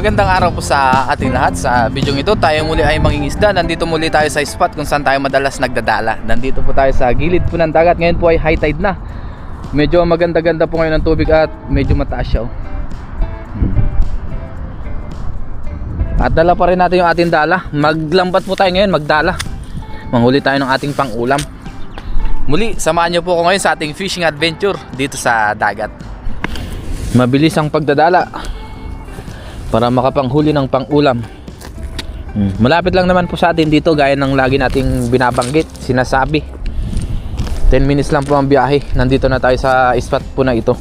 Magandang araw po sa ating lahat. Sa video ito tayo muli ay mangingisda. Nandito muli tayo sa spot kung saan tayo madalas nagdadala. Nandito po tayo sa gilid po ng dagat. Ngayon po ay high tide na. Medyo maganda-ganda po ngayon ang tubig at medyo mataas siya. At dala pa rin natin yung ating dala. Maglambat po tayo ngayon, magdala. Manghuli tayo ng ating pang-ulam. Muli, samahan niyo po ako ngayon sa ating fishing adventure dito sa dagat. Mabilis ang pagdadala para makapanghuli ng pang-ulam. Malapit lang naman po sa atin dito, gaya ng lagi nating binabanggit, sinasabi. 10 minutes lang po ang biyahe. Nandito na tayo sa spot po na ito.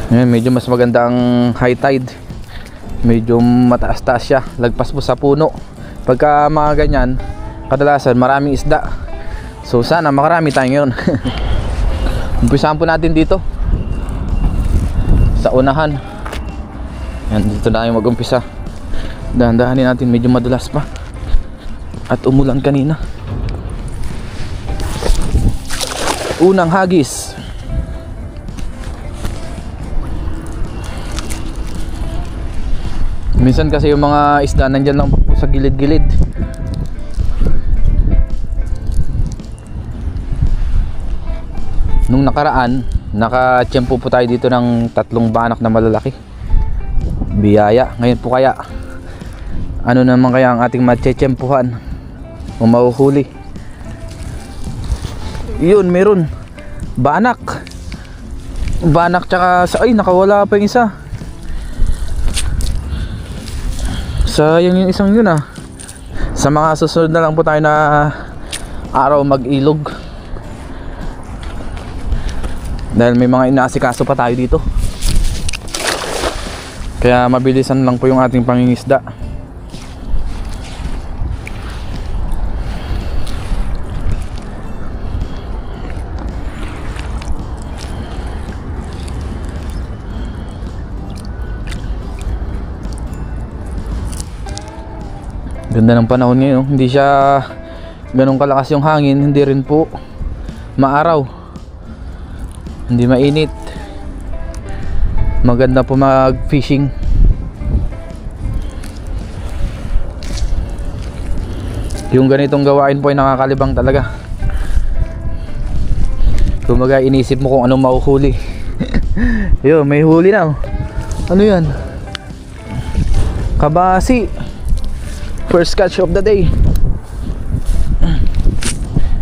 Ngayon, medyo mas maganda ang high tide. Medyo mataas-taas siya. Lagpas po sa puno. Pagka mga ganyan, kadalasan maraming isda. So sana makarami tayo ngayon. Umpisahan po natin dito sa unahan. Yan, dito na tayo mag-umpisa. Dahan-dahanin natin, medyo madulas pa at umulan kanina. Unang hagis. Minsan kasi yung mga isda nandyan lang po sa gilid-gilid. Nung nakaraan, naka-tiyempo po tayo dito ng 3 banak na malalaki. Biyaya. Ngayon po kaya, ano naman kaya ang ating matye-tiyempuhan o mahuhuli? Yun, meron. Banak. Banak tsaka, ay, nakawala pa yung isa. Sayang yung isang yun ah. Sa mga susunod na lang po tayo na araw mag-ilog. Dahil may mga inaasikaso pa tayo dito. Kaya mabilisan lang po yung ating pangingisda. Ganda ng panahon ngayon. Hindi siya ganun kalakas yung hangin. Hindi rin po maaraw. Hindi mainit. Maganda po mag-fishing. Yung ganitong gawain po ay nakakalibang talaga. Kumbaga inisip mo kung anong mahuhuli. Yo, may huli na. Ano yan? Kabasi. First catch of the day.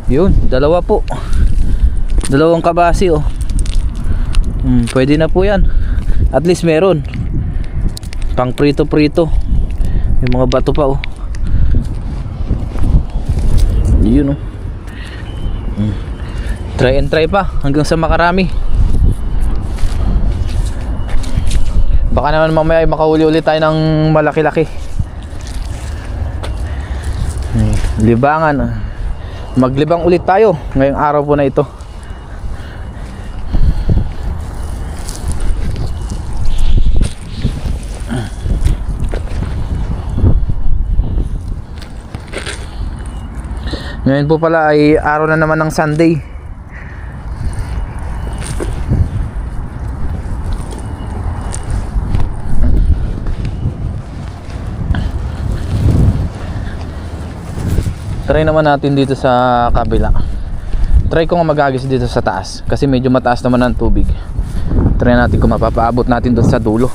Yun, dalawa po. Dalawang kabasi oh. Pwede na po yan. At least meron pang prito-prito. May mga bato pa oh. Yun oh. Try and try pa hanggang sa makarami. Baka naman mamaya ay makahuli ulit tayo ng malaki-laki. Libangan. Maglibang ulit tayo ngayong araw po na ito. Ngayon po pala ay araw na naman ng Sunday. Try naman natin dito sa kabila. Try ko nga mag-agis dito sa taas kasi medyo mataas naman ang tubig. Try natin kung mapapaabot natin doon sa dulo.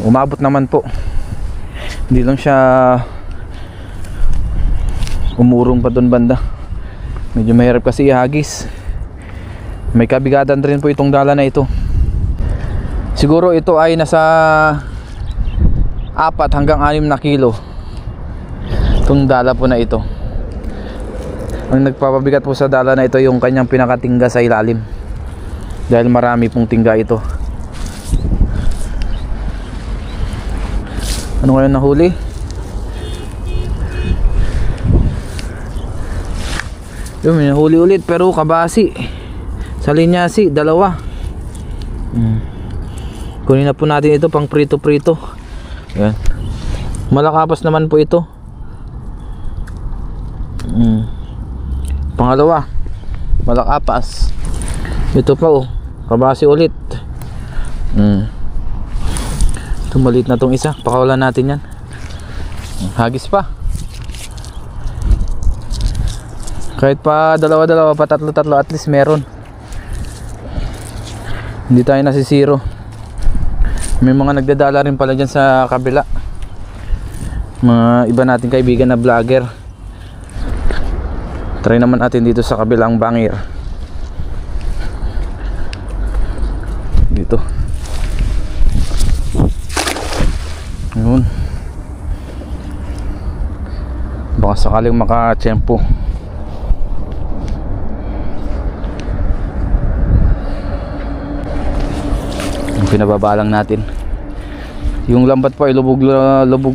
Umabot naman po. Hindi lang siya umurong pa doon banda. Medyo mahirap kasi ihagis. May kabigatan rin po itong dala na ito. Siguro ito ay nasa 4 hanggang 6 na kilo. Itong dala po na ito. Ang nagpapabigat po sa dala na ito yung kanyang pinakatingga sa ilalim. Dahil marami pong tingga ito. Ano ngayon nahuli? Yung may nahuli ulit pero kabasi. Sa linyasi, 2. Kunin na po natin ito pang prito-prito. Yan. Malakapas naman po ito. Pangalawa, malakapas. Ito pa oh, kabasi ulit. Ito maliit na tong isa, pakawalan natin yan. Hagis pa. Kahit pa dalawa-dalawa pa, tatlo-tatlo, at least meron. Hindi tayo nasisiro. May mga nagdadala rin pala dyan sa kabila, mga iba nating kaibigan na vlogger. Try naman natin dito sa kabilang bangir. Dito. Ayun. Baka sakaling maka-tiyempo. Yung pinababa lang natin. Yung lambat po ay lubog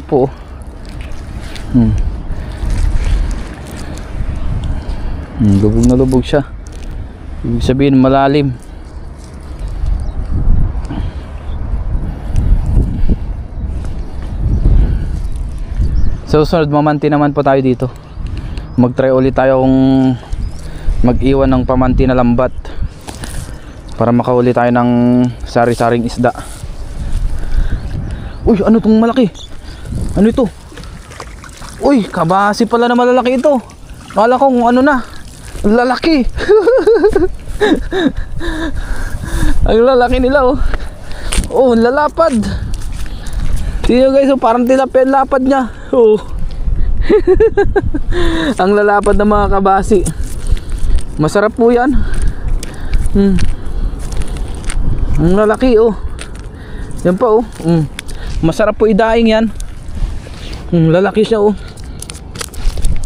po. Lubog na lubog siya. Ibig sabihin malalim. So sunod, mamanti naman po tayo dito. Mag-try ulit tayo kung mag-iwan ng pamanti na lambat para makauli tayo ng sari-saring isda. Uy, ano tong malaki? Ano ito? Uy, kabasi pala na malalaki ito. Kala ko kung ano na, lalaki. Ang lalaki nila oh. Oh, lalapad. Tingnan guys, oh, parang tilapia ang lapad niya. Oh. Ang lalapad ng mga kabasi. Masarap po yan. Ang lalaki oh. Yan pa oh. Masarap po idaing yan. Lalaki siya oh.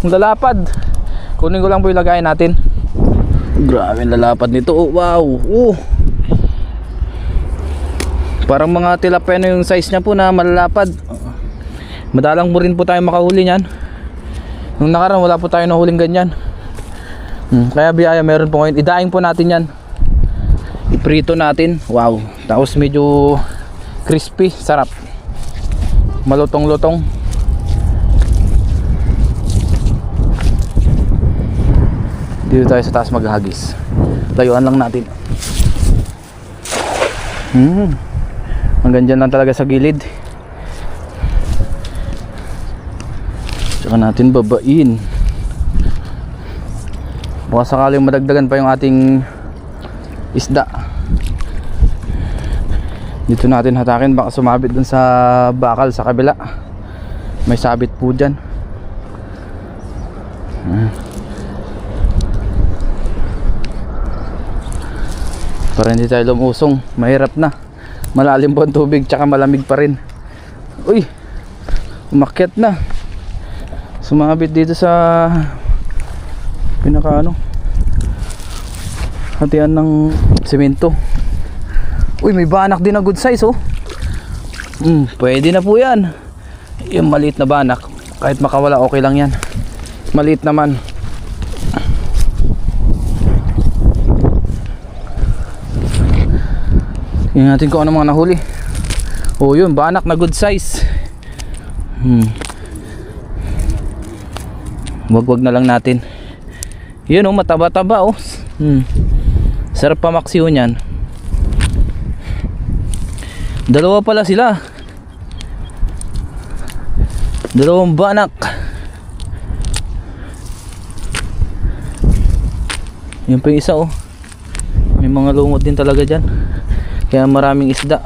Ang lalapad. Kunin ko lang po yung lagayan natin. Grabe ang lalapad nito oh. Wow. Oh. Parang mga tilapia na yung size niya po na malalapad. Madalang mo rin po tayo makahuli niyan. Nung nakaraan wala po tayo nahuling ganyan. Kaya biyaya meron po ngayon. Idaing po natin yan. Iprito natin. Wow. Tapos medyo crispy. Sarap. Malutong-lutong. Dito tayo sa taas maghagis. Layuan lang natin. Hanggang dyan lang talaga sa gilid. Tsaka natin babain. Baka sakaling madagdagan pa yung ating isda. Dito natin hatakin, baka sumabit dun sa bakal sa kabila. May sabit po dyan. Para hindi tayo lumusong. Mahirap na. Malalim po ang tubig, tsaka malamig pa rin. Uy, umakyat na. Sumabit dito sa pinaka ano, hatian ng semento. Uy, may banak din na good size oh. Pwede na po yan. Yung maliit na banak, kahit makawala okay lang yan. Maliit naman. Tingnan natin kung ano mga nahuli. Oh, yun, banak na good size. Wag na lang natin. Yun oh, mataba-taba oh. Sarap pa maksiyo niyan. Dalawa pala sila. Dalawang banak. Yun pa yung isa oh. May mga lumot din talaga dyan. Kaya maraming isda.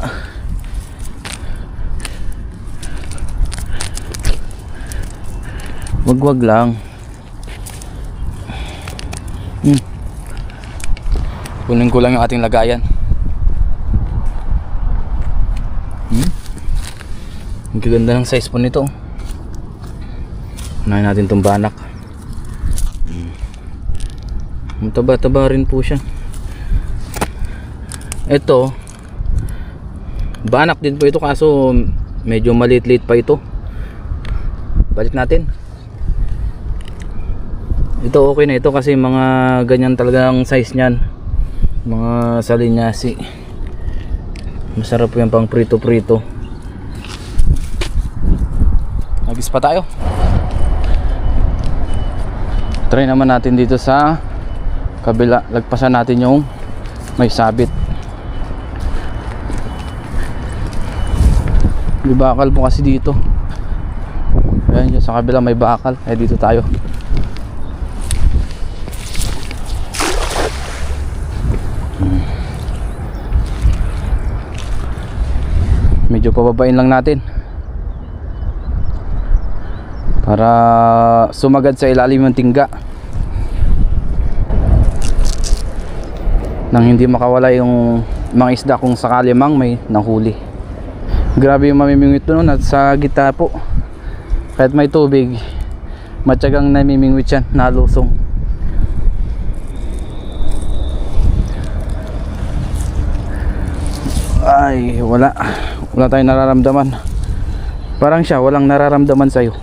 Wag lang. Kunin ko lang yung ating lagayan. Ang ganda ng size po nito. Unahin natin itong banak. Mataba-taba rin po siya. Ito, banak din po ito, kaso medyo maliit-liit pa ito. Balik natin. Ito okay na ito kasi mga ganyan talagang size niyan. Mga salinyasi. Masarap po yan pang prito-prito. Nagis pa tayo. Try naman natin dito sa kabila. Lagpasan natin yung may sabit. May bakal po kasi dito. Ayan, sa kabila may bakal. Eh dito tayo. Medyo pababain lang natin para sumagad sa ilalim ng tingga nang hindi makawala yung mga isda kung sakali mang may nahuli. Grabe yung mamimingwit doon at sa gitna po, kahit may tubig, matyagang namimingwit yan, nalusong. Ay, wala tayong nararamdaman. Parang siya walang nararamdaman sa'yo.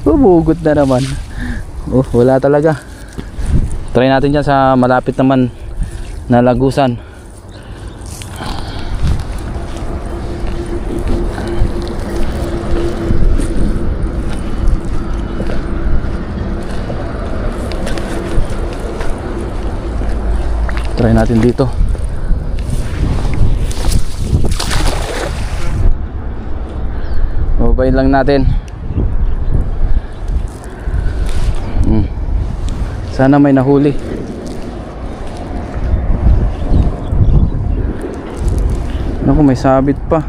Bumugot na naman. Oh, wala talaga. Try natin dyan sa malapit naman na lagusan. Try natin dito. Babayin lang natin. Sana may nahuli. Naku, may sabit pa.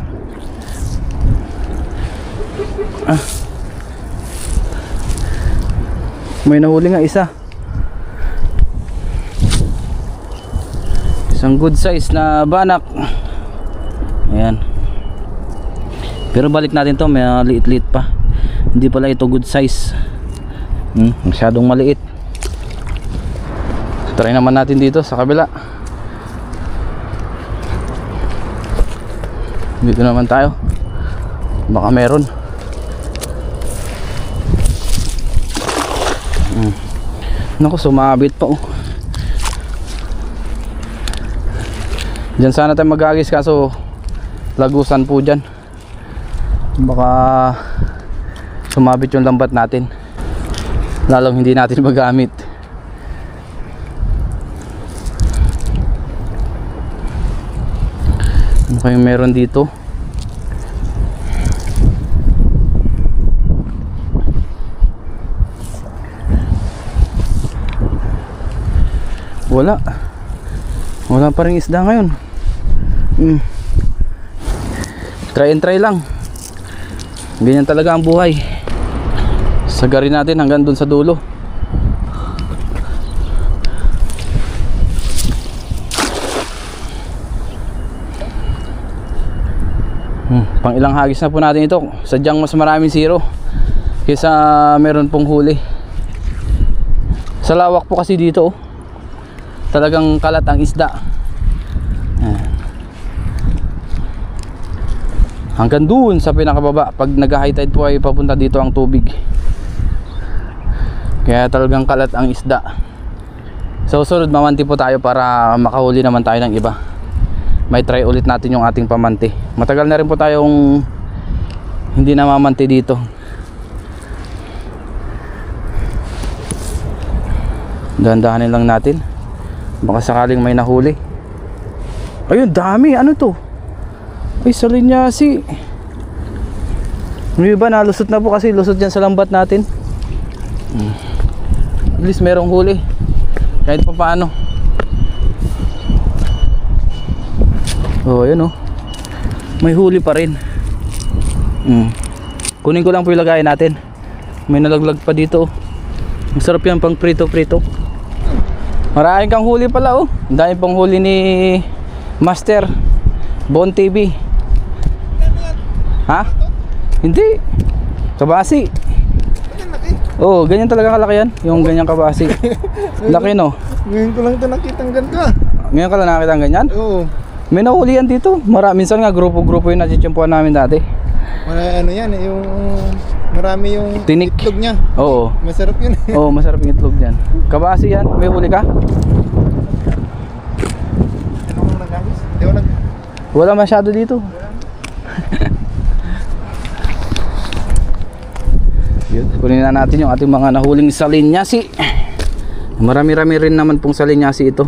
May nahuli nga isa. Isang good size na banak. Ayan. Pero balik natin to, may liit-liit pa. Hindi pala ito good size. Masyadong maliit. Try naman natin dito sa kabila. Dito naman tayo. Baka meron. Naku, sumabit pa oh. Diyan sana tayo mag-agis kaso lagusan po dyan. Baka sumabit yung lambat natin, lalong hindi natin magamit. Ano kayong meron dito? Wala pa rin isda ngayon. Try and try lang. Ganyan talaga ang buhay. Sagarin natin hanggang dun sa dulo. Pang ilang hagis na po natin ito. Sadyang mas maraming zero kaysa meron pong huli. Sa lawak po kasi dito oh, talagang kalat ang isda. Hanggang doon sa pinakababa. Pag nag-high tide po ay papunta dito ang tubig. Kaya talagang kalat ang isda. So sunod mamanti po tayo para makahuli naman tayo ng iba. May try ulit natin yung ating pamanti. Matagal na rin po tayong hindi na mamanti dito. Dahan-dahanin lang natin. Baka sakaling may nahuli. Ayun, dami. Ano to? Ay, salinyasi. Yung iba nalusot na po kasi lusot dyan sa lambat natin. At least merong huli. Kahit pa paano. Oh, ayun oh. May huli pa rin. Kunin ko lang po yung lagayan natin. May nalaglag pa dito oh. Masarap yan pang prito-prito. Maraming kang huli pala oh. Ang dami pang huli ni Master Bon TV. Ha? Hindi. Kabasi. Oh, ganyan talaga kalaki yan. Yung ganyang kabasi. Laki no. Ngayon ko lang ito nakita ang ganito. Ngayon ka lang nakita ang ganyan? Oo. May nahuli yan dito. Minsan nga grupo-grupo yung natitsimpuan namin dati. Ano yan, yung marami yung tinik. itlog niya. Oo. Masarap yun. Oo, masarap yung itlog dyan. Kabasi yan. May huli ka? Ano kung nag-agis? Hindi ako Wala masyado dito. Yun, kunin na natin yung ating mga nahuling salinyasi. Marami-rami rin naman pong salinyasi ito.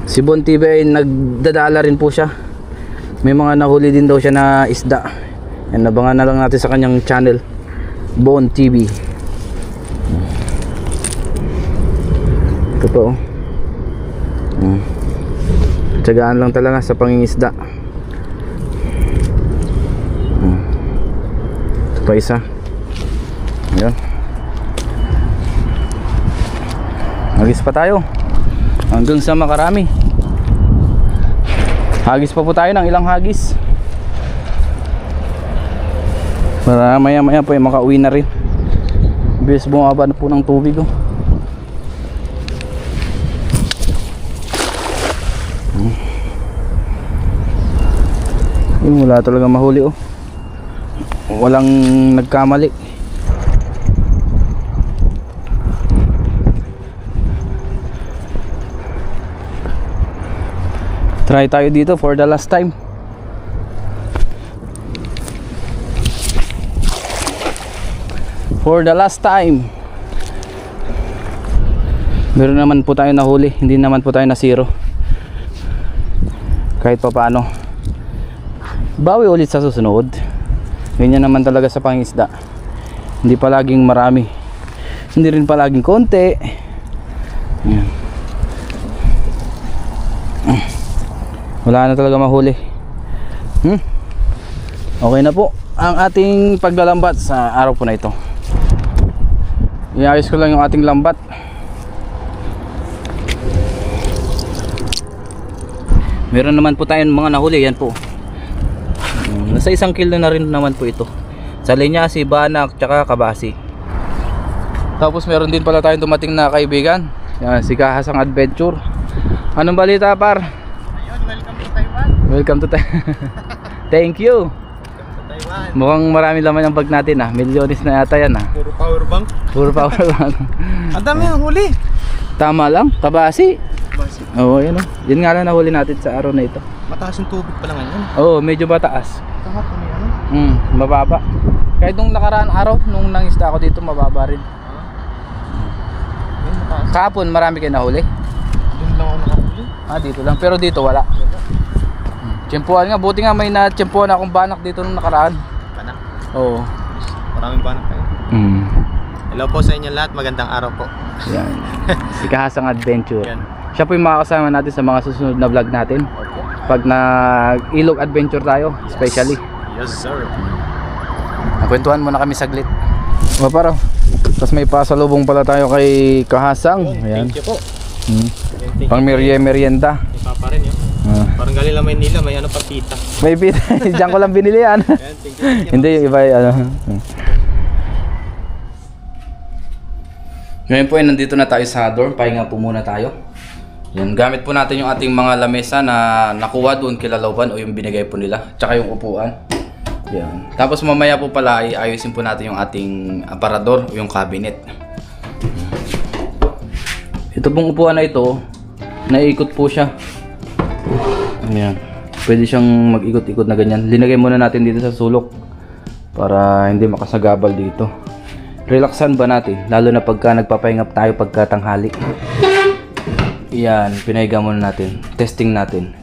Si Bon TV ay nagdadala rin po siya. May mga nahuli din daw siya na isda. Yan, nabangan na lang natin sa kanyang channel, Bon TV. Ito po. Tiyagaan lang talaga sa pangingisda. Ito pa isa. Ayan. Hagis pa tayo hanggang sa makarami. Hagis pa po tayo ng ilang hagis para maya maya po ay makauwi na rin. Bilis bumaba na po ng tubig, oh. Wala talaga mahuli, oh. Walang nagkamali. Try tayo dito for the last time. For the last time. Meron naman po tayo nahuli, hindi naman po tayo na zero. Kahit pa paano. Bawi ulit sa susunod. Ganyan naman talaga sa pangisda. Hindi palaging marami. Hindi rin palaging konti. Ayan. Wala na talaga mahuli. Okay na po ang ating paglalambat sa araw po na ito. Iayos ko lang yung ating lambat. Meron naman po tayong mga nahuli. Yan po. Nasa 1 kilo na rin naman po ito. Salinyasi, banak, tsaka kabasi. Tapos meron din pala tayong dumating na kaibigan. Yan, si Kahasang Adventure. Anong balita, par? Ayun, welcome to Taiwan. Welcome to Taiwan. Thank you. Welcome to Taiwan. Mukhang marami laman yung bag natin, ah. Milyones na yata yan, ah. Puro power bank. Puro power bank. Ang dami ang huli. Tama lang, kabasi. Basi. Oo, yan, oh. Yan nga lang nahuli natin sa araw na ito. Mataas yung tubig pa lang ngayon. Oo, medyo mataas. Kahapon may ano? Mababa. Kahit nung nakaraan araw, nung nangisda ako dito, mababa rin. Ayun, mataas. Kahapon, marami kayo nahuli. Doon lang ako nakahuli. Dito lang. Pero dito, wala. Tiyempuhan nga. Buti nga may na-tiyempuhan akong banak dito nung nakaraan. Banak. Oo. Maraming banak kayo. Hello po sa inyo lahat. Magandang araw po. Yan. Si Kahasang Adventure. Yan. Siya po yung makakasama natin sa mga susunod na vlog natin. Opo. Pag nag-ilog adventure tayo, especially. Yes sir. Nakwentuhan muna kami saglit. O paro. Tapos may pasalubong pala tayo kay Kahasang. Ayan. Thank you po. Pang merienda. Ipapa rin yun. Parang galing lang Maynila, may ano pa pita. May pita. Diyan ko lang binili yan. Yan, thank you. Hindi, yung iba ano. Ngayon po ay nandito na tayo sa dorm. Pahinga po muna tayo. Yan, gamit po natin yung ating mga lamesa na nakuha doon kila Lauban o yung binigay po nila. Tsaka yung upuan. Yan. Tapos mamaya po pala ay ayusin po natin yung ating aparador o yung cabinet. Ito pong upuan na ito, naiikot po siya. Ayan. Pwede siyang mag-ikot-ikot na ganyan. Linagay muna natin dito sa sulok para hindi makasagabal dito. Relaxan ba natin? Lalo na pagka nagpapahinga tayo pagka tanghali. Yan, pinahiga muna natin. Testing natin.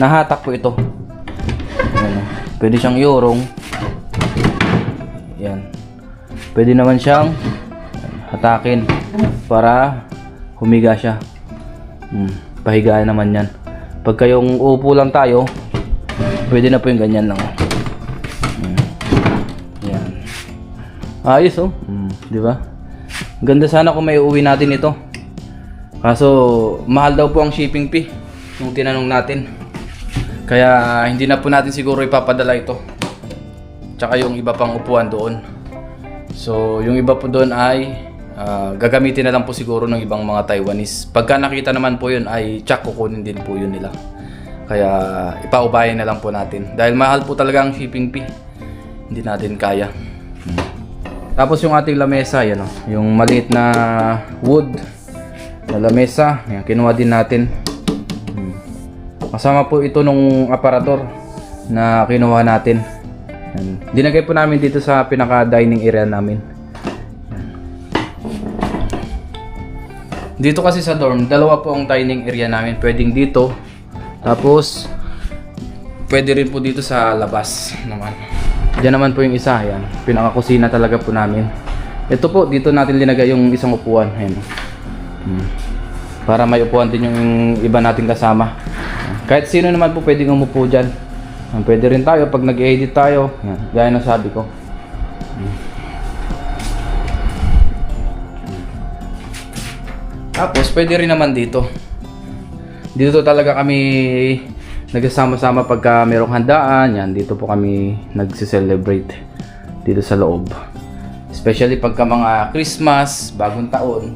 Nahatak po ito. Ayan. Pwede siyang iurong. Yan. Pwede naman siyang hatakin para humiga siya. Pahigaan naman yan. Pagka yung upo lang tayo, pwede na po yung ganyan lang. Yan. Ayos, oh. Di ba? Ganda sana kung may uuwi natin ito. Kaso mahal daw po ang shipping fee nung tinanong natin. Kaya hindi na po natin siguro ipapadala ito. Tsaka yung iba pang upuan doon. So yung iba po doon ay gagamitin na lang po siguro ng ibang mga Taiwanese. Pagka nakita naman po yun ay tsak kukunin din po yun nila. Kaya ipaubayan na lang po natin. Dahil mahal po talaga ang shipping fee. Hindi natin kaya. Tapos yung ating lamesa, yan o. Yung maliit na wood na lamesa, yan, kinuha din natin. Kasama po ito nung aparador na kinuha natin. Yan. Dinagay po namin dito sa pinaka-dining area namin. Dito kasi sa dorm, dalawa po ang dining area namin. Pwedeng dito, tapos pwede rin po dito sa labas naman. Diyan naman po yung isa, yan. Pinaka-kusina talaga po namin. Ito po, dito natin linagay yung isang upuan. Ayan. Para may upuan din yung iba nating kasama. Kahit sino naman po pwedeng umupo dyan. Pwede rin tayo pag nag-edit tayo. Yan, gaya ng sabi ko. Tapos pwede rin naman dito. Dito talaga kami nagsasama-sama pagka merong handaan. Yan, dito po kami nagse-celebrate dito sa loob. Especially pagka mga Christmas, bagong taon.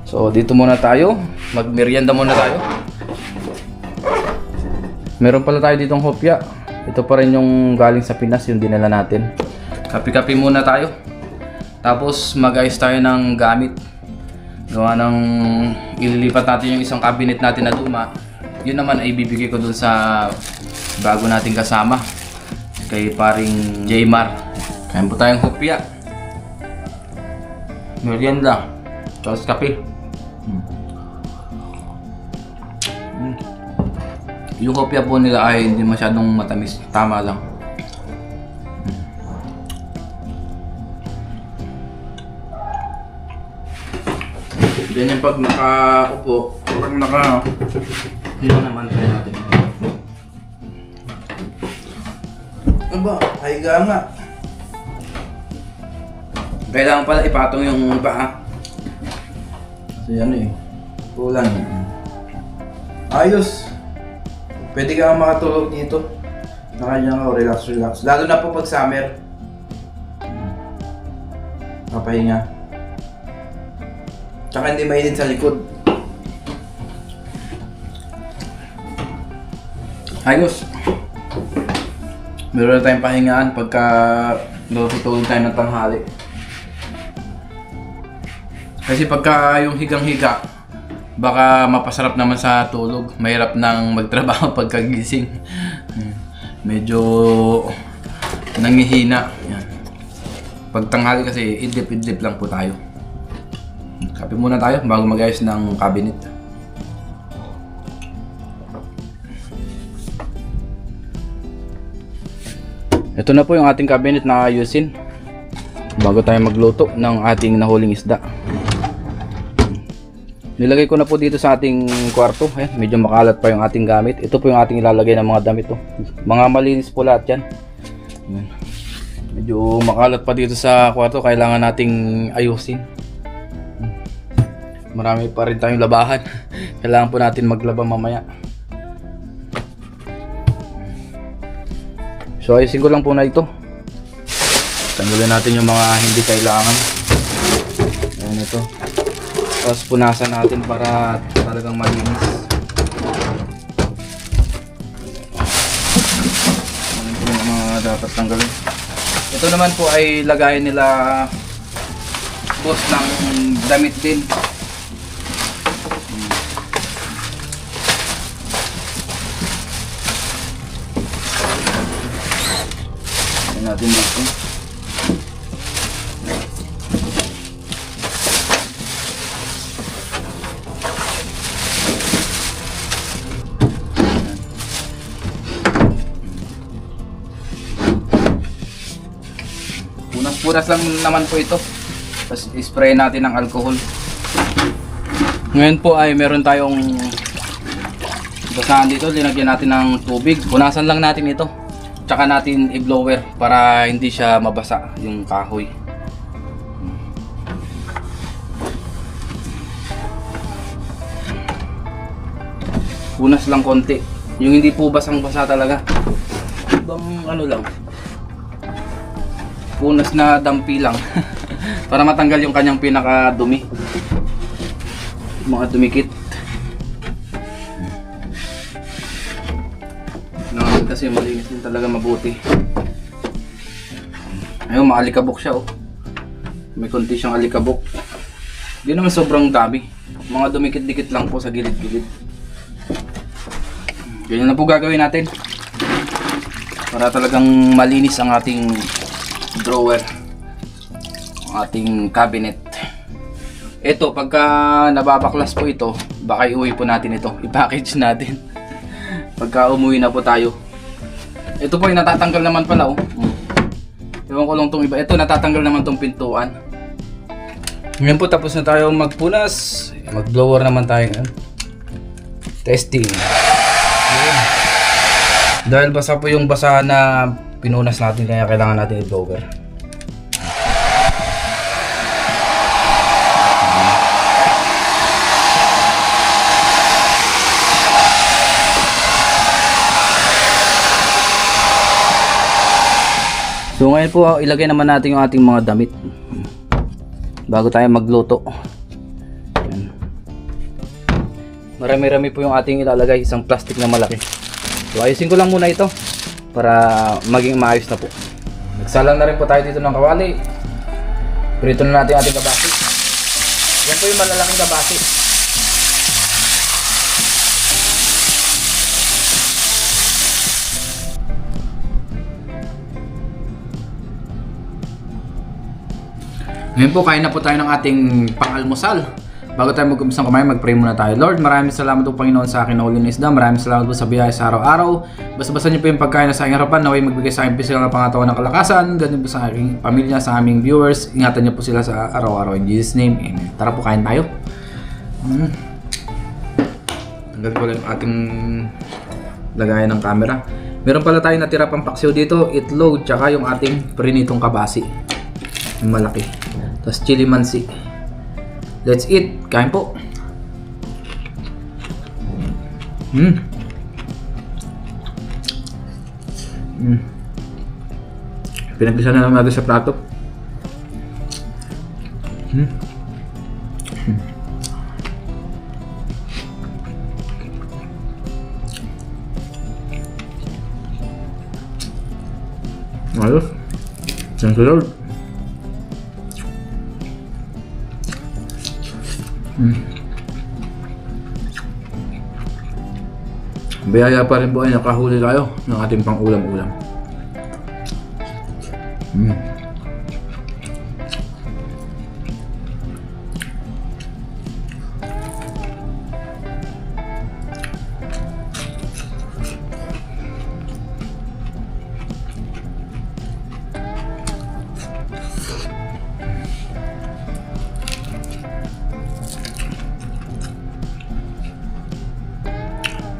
So dito muna tayo. Magmerienda muna tayo. Meron pala tayo ditong hopya. Ito pa rin yung galing sa Pinas, yung dinala natin. Kapi-kapi muna tayo. Tapos mag-ayos tayo ng gamit. Gawa ng ililipat natin yung isang cabinet natin na luma. Yun naman ay bibigay ko dun sa bago nating kasama, kay paring Jaymar. Kain po tayong hopya. Merienda. Tapos kape. Yung hopya po nila ay hindi masyadong matamis. Tama lang. Ganyan pag nakaupo, pag yun naman tayo natin. Aba, higa nga. Kailangan pala ipatong yung paa. Kasi ano eh, kulang. Ayos. Pwede ka makatulog dito. Nakanya ka, relax. Lalo na po pag summer. Papahinga. Tsaka hindi mainit sa likod. Ayos. Meron na tayong pahingaan pagka natutulog tayo ng tanghali. Kasi pagka yung higang-higa, baka mapasarap naman sa tulog. Mahirap nang magtrabaho pagkagising. Medyo nangihina. Yan. Pag tanghali kasi, idlip-idlip lang po tayo. Kape muna tayo bago mag-ayos ng cabinet. Ito na po yung ating cabinet na ayusin bago tayo magluto ng ating nahuling isda. Nilagay ko na po dito sa ating kwarto. Medyo makalat pa yung ating gamit. Ito po yung ating ilalagay ng mga damit. Mga malinis po lahat yan. Medyo makalat pa dito sa kwarto. Kailangan nating ayusin. Marami pa rin tayong labahan. Kailangan po natin maglaba mamaya. So ayusin ko lang po na ito. Tanggalin natin yung mga hindi kailangan. Ayan ito. Tapos punasan natin para talagang malinis. Ayan po yung mga dapat tanggalin. Ito naman po ay lagayan nila boss ng damit din. Natin dito. Punas lang naman po ito. Tapos spray natin ng alcohol. Ngayon po ay meron tayong basahan dito. Linagyan natin ng tubig. Punasan lang natin ito. Tsaka natin i-blower para hindi siya mabasa yung kahoy. Punas lang konti. Yung hindi po basang-basa talaga. Ibang ano lang. Punas na dampi lang. Para matanggal yung kanyang pinaka-dumi. Mga dumikit. Kasi malinis din talaga mabuti. Ayun, maalikabok siya oh. May konti siyang alikabok. Hindi naman sobrang dami. Mga dumikit-dikit lang po sa gilid-gilid. Ganyan na po gagawin natin. Para talagang malinis ang ating drawer, ang ating cabinet. Ito, pagka nababaklas po ito, baka iuwi po natin ito, i-package natin. Pagka umuwi na po tayo. Ito po yung natatanggal naman pala, oh. Ewan ko lang itong iba. Ito, natatanggal naman itong pintuan. Ngayon po, tapos na tayo magpunas. Mag-blower naman tayo ngayon. Testing. Ayan. Dahil basa po yung basahan na pinunas natin, kaya kailangan natin i-blower. So ngayon po, ilagay naman natin yung ating mga damit bago tayo magluto. Ayan. Marami-rami po yung ating ilalagay, isang plastic na malaki. So ayusin ko lang muna ito para maging maayos na po. Nagsalang na rin po tayo dito ng kawali. Prito na natin ating kabasi. Yan po yung malalaking kabasi. Ngayon po, kain na po tayo ng ating pang-almusal. Bago tayo mag-umpisang kumain, mag-pray muna tayo. Lord, maraming salamat po Panginoon sa akin na uli na isda. Maraming salamat po sa biyaya sa araw-araw. Basta-basta niyo po yung pagkain na sa aking harapan. Naway magbigay sa akin pisikal na pangatawan ng kalakasan. Ganun po sa aking pamilya, sa aming viewers. Ingatan niyo po sila sa araw-araw. In Jesus' name, amen. Tara po, kain tayo. Hanggang ko lang yung ating lagayan ng camera. Meron pala tayong natira pang paksiw dito. Itlog, tsaka yung ating prinitong kabasi. Yung malaki. Tapos chili mansi. Let's eat. Kain po. Pinagpisa na lang natin sa plato. Ayos. Thank you Lord. Biyaya pa rin po ay nakahuli tayo ng ating pang ulam-ulam.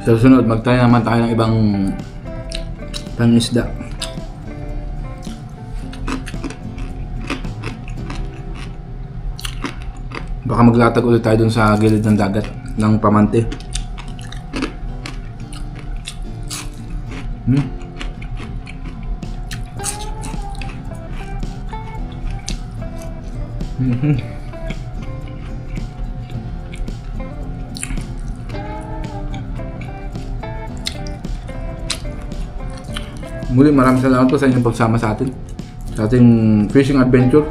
Sa susunod, magtayo naman tayo ng ibang pangisda. Baka maglatag ulit tayo dun sa gilid ng dagat ng Pamante. Muli, maraming salamat po sa inyong pagsama sa atin sa ating fishing adventure.